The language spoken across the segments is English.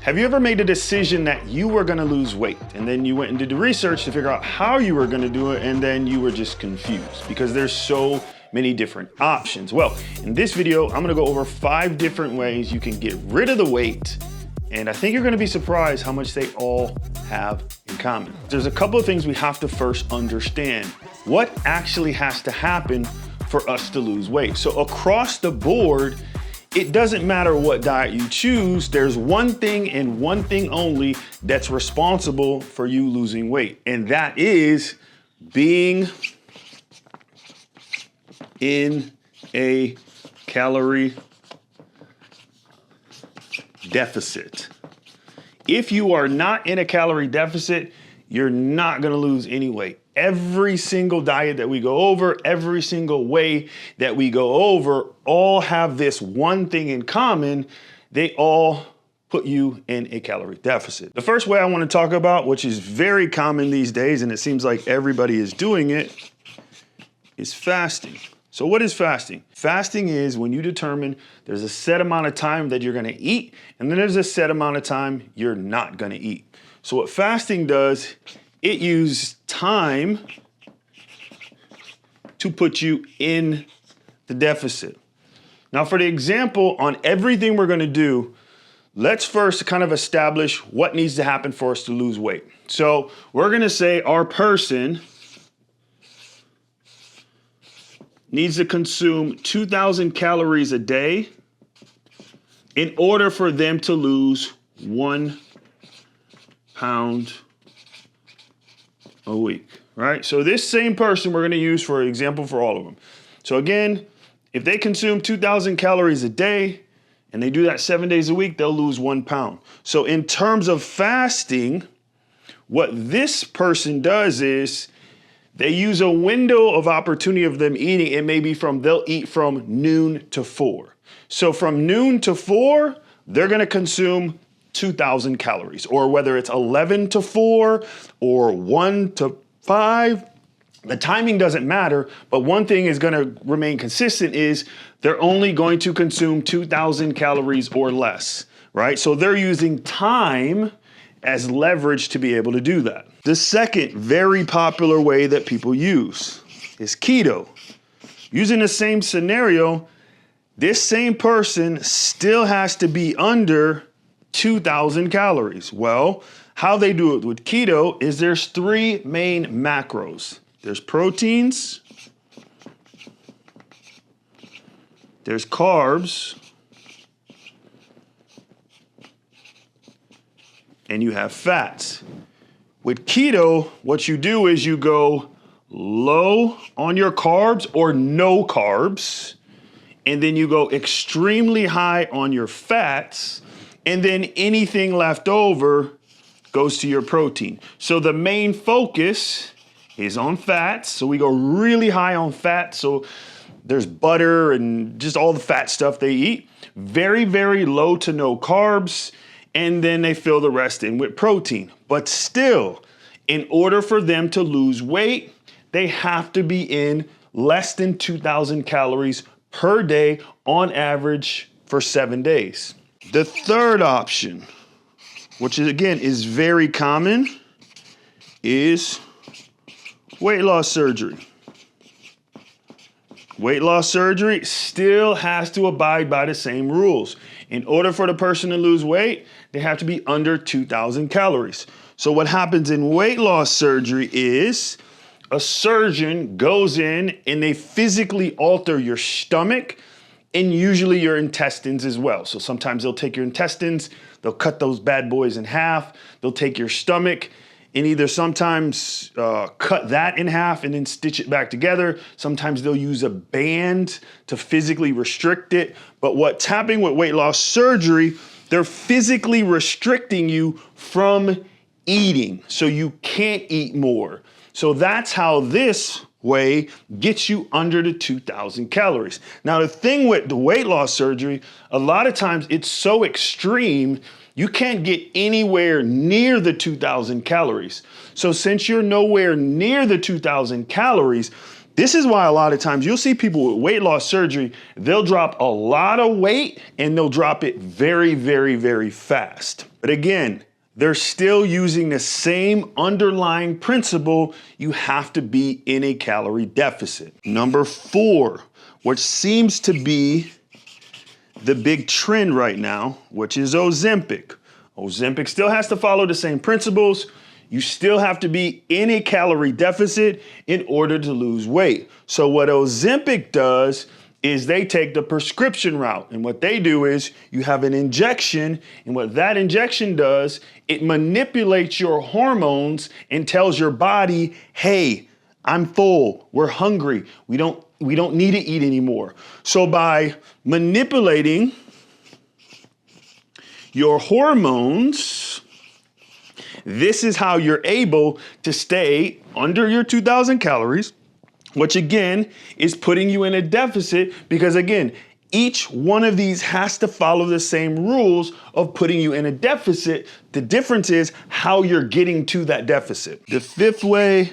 Have you ever made a decision that you were gonna lose weight and then you went and did the research to figure out how you were gonna do it and then you were just confused because there's so many different options? Well, in this video, I'm gonna go over 5 different ways you can get rid of the weight, and I think you're gonna be surprised how much they all have in common. There's a couple of things we have to first understand. What actually has to happen for us to lose weight? So across the board, it doesn't matter what diet you choose, there's one thing and one thing only that's responsible for you losing weight, and that is being in a calorie deficit. If you are not in a calorie deficit, you're not gonna lose any weight. Every single diet that we go over, every single way that we go over, all have this one thing in common. They all put you in a calorie deficit. The first way I want to talk about, which is very common these days, and it seems like everybody is doing it, is fasting. So what is fasting? Fasting is when you determine there's a set amount of time that you're gonna eat, and then there's a set amount of time you're not gonna eat. So what fasting does, it uses time to put you in the deficit. Now for the example, on everything we're gonna do, let's first kind of establish what needs to happen for us to lose weight. So we're gonna say our person needs to consume 2,000 calories a day in order for them to lose 1 pound a week, right? So this same person we're gonna use for example for all of them. So again, if they consume 2,000 calories a day and they do that 7 days a week, they'll lose 1 pound. So in terms of fasting, what this person does is they use a window of opportunity of them eating. It may be they'll eat from noon to 4. So from noon to 4, they're gonna consume 2,000 calories, or whether it's 11 to 4 or 1 to 5, the timing doesn't matter, but one thing is gonna remain consistent is they're only going to consume 2,000 calories or less, right? So they're using time as leverage to be able to do that. The second very popular way that people use is keto. Using the same scenario, this same person still has to be under 2,000 calories. Well, how they do it with keto is there's 3 main macros. There's proteins, there's carbs, and you have fats. With keto, what you do is you go low on your carbs or no carbs, and then you go extremely high on your fats, and then anything left over goes to your protein. So the main focus is on fats. So we go really high on fat. So there's butter and just all the fat stuff they eat. Very, very low to no carbs. And then they fill the rest in with protein. But still, in order for them to lose weight, they have to be in less than 2,000 calories per day on average for 7 days. The third option, which is, again, is very common, is weight loss surgery. Weight loss surgery still has to abide by the same rules. In order for the person to lose weight, they have to be under 2,000 calories. So what happens in weight loss surgery is a surgeon goes in and they physically alter your stomach and usually your intestines as well. So sometimes they'll take your intestines, they'll cut those bad boys in half, they'll take your stomach and either sometimes cut that in half and then stitch it back together. Sometimes they'll use a band to physically restrict it. But what's happening with weight loss surgery, they're physically restricting you from eating. So you can't eat more. So that's how this way gets you under the 2,000 calories. Now, the thing with the weight loss surgery, a lot of times it's so extreme, you can't get anywhere near the 2,000 calories. So since you're nowhere near the 2,000 calories, this is why a lot of times you'll see people with weight loss surgery, they'll drop a lot of weight and they'll drop it very, very, very fast. But again, they're still using the same underlying principle. You have to be in a calorie deficit. Number 4, which seems to be the big trend right now, which is Ozempic. Ozempic still has to follow the same principles. You still have to be in a calorie deficit in order to lose weight. So what Ozempic does is they take the prescription route. And what they do is you have an injection, and what that injection does, it manipulates your hormones and tells your body, hey, I'm full, we're hungry, we don't need to eat anymore. So by manipulating your hormones, this is how you're able to stay under your 2,000 calories, which again is putting you in a deficit because again, each one of these has to follow the same rules of putting you in a deficit. The difference is how you're getting to that deficit. The 5th way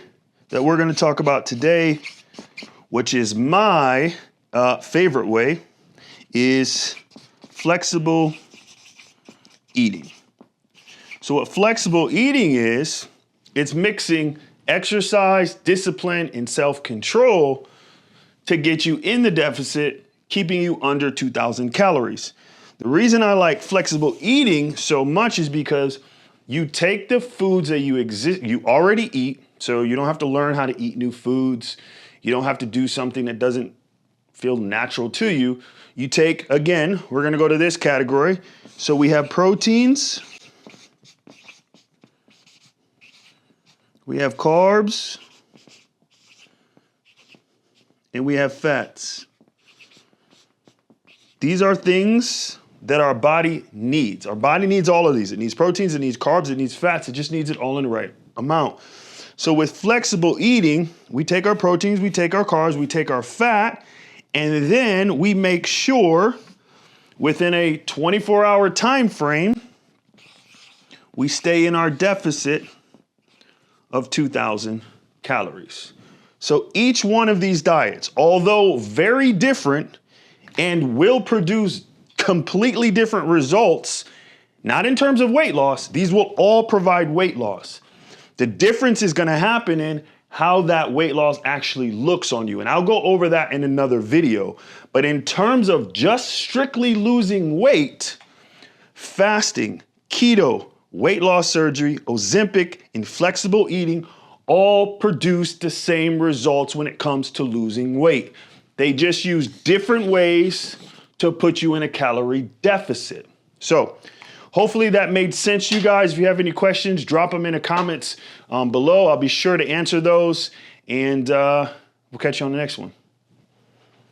that we're going to talk about today, which is my favorite way, is flexible eating. So what flexible eating is, it's mixing exercise, discipline, and self-control to get you in the deficit, keeping you under 2,000 calories. The reason I like flexible eating so much is because you take the foods that you already eat, so you don't have to learn how to eat new foods. You don't have to do something that doesn't feel natural to you. You take, again, we're gonna go to this category. So we have proteins, we have carbs, and we have fats. These are things that our body needs. Our body needs all of these. It needs proteins, it needs carbs, it needs fats. It just needs it all in the right amount. So with flexible eating, we take our proteins, we take our carbs, we take our fat, and then we make sure within a 24-hour time frame, we stay in our deficit of 2,000 calories. So each one of these diets, although very different and will produce completely different results, not in terms of weight loss, these will all provide weight loss. The difference is gonna happen in how that weight loss actually looks on you. And I'll go over that in another video. But in terms of just strictly losing weight, fasting, keto, weight loss surgery, Ozempic, and flexible eating all produce the same results when it comes to losing weight. They just use different ways to put you in a calorie deficit. So hopefully that made sense to you guys. If you have any questions, drop them in the comments below. I'll be sure to answer those, and we'll catch you on the next one.